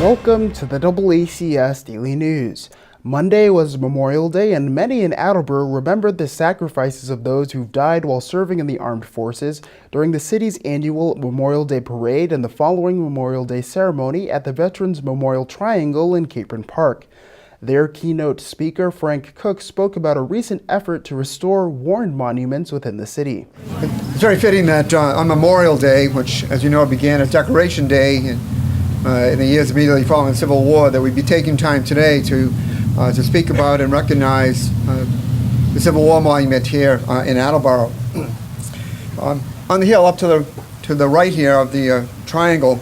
Welcome to the DoubleACS Daily News. Monday was Memorial Day, and many in Attleboro remembered the sacrifices of those who've died while serving in the armed forces during the city's annual Memorial Day Parade and the following Memorial Day ceremony at the Veterans Memorial Triangle in Capron Park. Their keynote speaker, Frank Cook, spoke about a recent effort to restore worn monuments within the city. It's very fitting that on Memorial Day, which, as you know, began as Decoration Day in the years immediately following the Civil War, that we'd be taking time today to speak about and recognize the Civil War monument here in Attleboro. On the hill up to the right here of the triangle,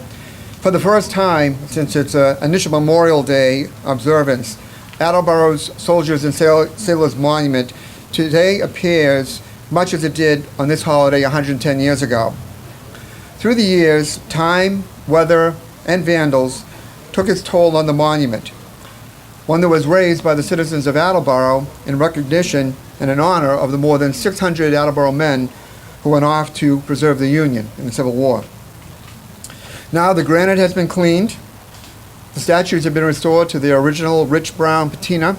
for the first time since its initial Memorial Day observance, Attleboro's Soldiers and Sailors Monument today appears much as it did on this holiday 110 years ago. Through the years, time, weather, and vandals took its toll on the monument, one that was raised by the citizens of Attleboro in recognition and in honor of the more than 600 Attleboro men who went off to preserve the Union in the Civil War. Now the granite has been cleaned, the statues have been restored to their original rich brown patina,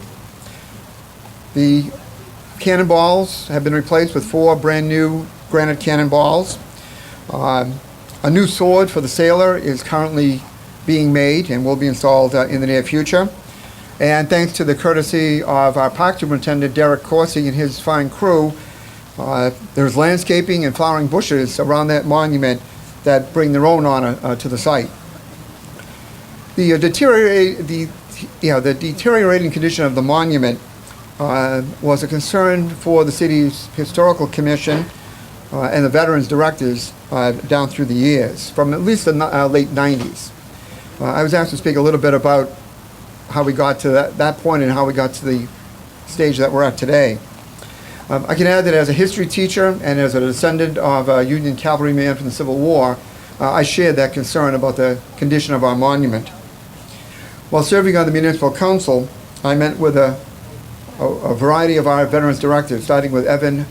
the cannonballs have been replaced with 4 brand new granite cannonballs. A new sword for the sailor is currently being made and will be installed in the near future. And thanks to the courtesy of our park superintendent, Derek Corsi, and his fine crew, there's landscaping and flowering bushes around that monument that bring their own honor to the site. The deteriorating condition of the monument was a concern for the city's historical commission and the veterans directors down through the years, from at least the late 90s. I was asked to speak a little bit about how we got to that point and how we got to the stage that we're at today. I can add that as a history teacher and as a descendant of a Union cavalryman from the Civil War, I shared that concern about the condition of our monument. While serving on the Municipal Council, I met with a variety of our veterans directors, starting with Evan,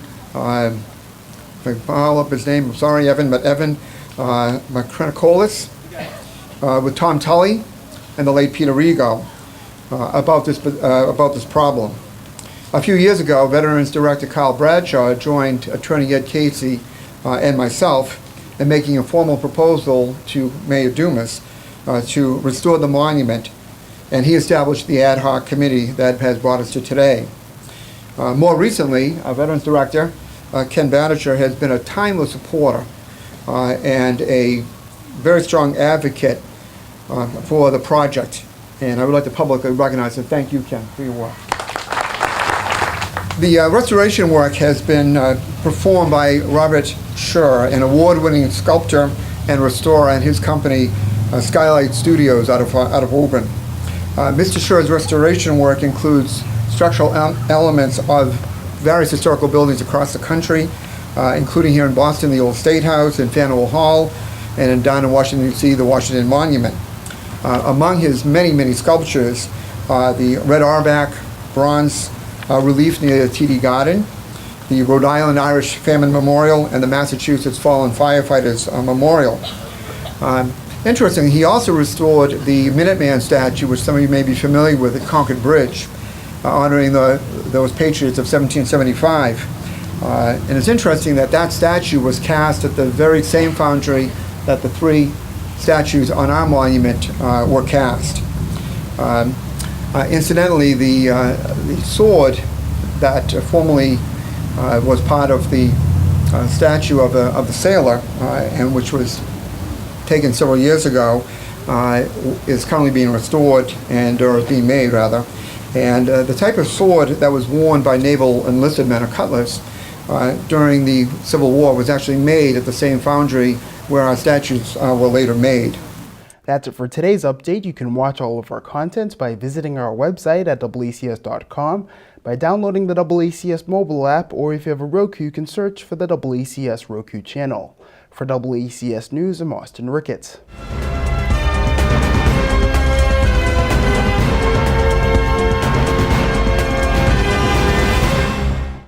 if I follow up his name, I'm sorry Evan, but Evan Macrinacolis, with Tom Tully and the late Peter Rigo about this problem. A few years ago, Veterans Director Carl Bradshaw joined Attorney Ed Casey and myself in making a formal proposal to Mayor Dumas to restore the monument, and he established the ad hoc committee that has brought us to today. More recently, our Veterans Director, Ken Badisher, has been a timeless supporter and a very strong advocate for the project, and I would like to publicly recognize and thank you, Ken, for your work. The restoration work has been performed by Robert Scher, an award-winning sculptor and restorer, and his company, Skylight Studios, out of Woburn. Mr. Scher's restoration work includes structural elements of various historical buildings across the country, including here in Boston, the old State House, in Faneuil Hall, and down in Washington, D.C., the Washington Monument. Among his many, many sculptures, the Red Auerbach bronze relief near the TD Garden, the Rhode Island Irish Famine Memorial, and the Massachusetts Fallen Firefighters Memorial. Interestingly, he also restored the Minuteman statue, which some of you may be familiar with, at Concord Bridge, honoring those patriots of 1775. And it's interesting that that statue was cast at the very same foundry that the 3 statues on our monument were cast. Incidentally, the sword that formerly was part of the statue of the sailor, and which was taken several years ago, is currently being restored, or is being made rather. And the type of sword that was worn by naval enlisted men, or cutlass, during the Civil War was actually made at the same foundry where our statues were later made. That's it for today's update. You can watch all of our content by visiting our website at DoubleACS.com, by downloading the DoubleACS mobile app, or if you have a Roku, you can search for the DoubleACS Roku channel. For DoubleACS News, I'm Austin Ricketts.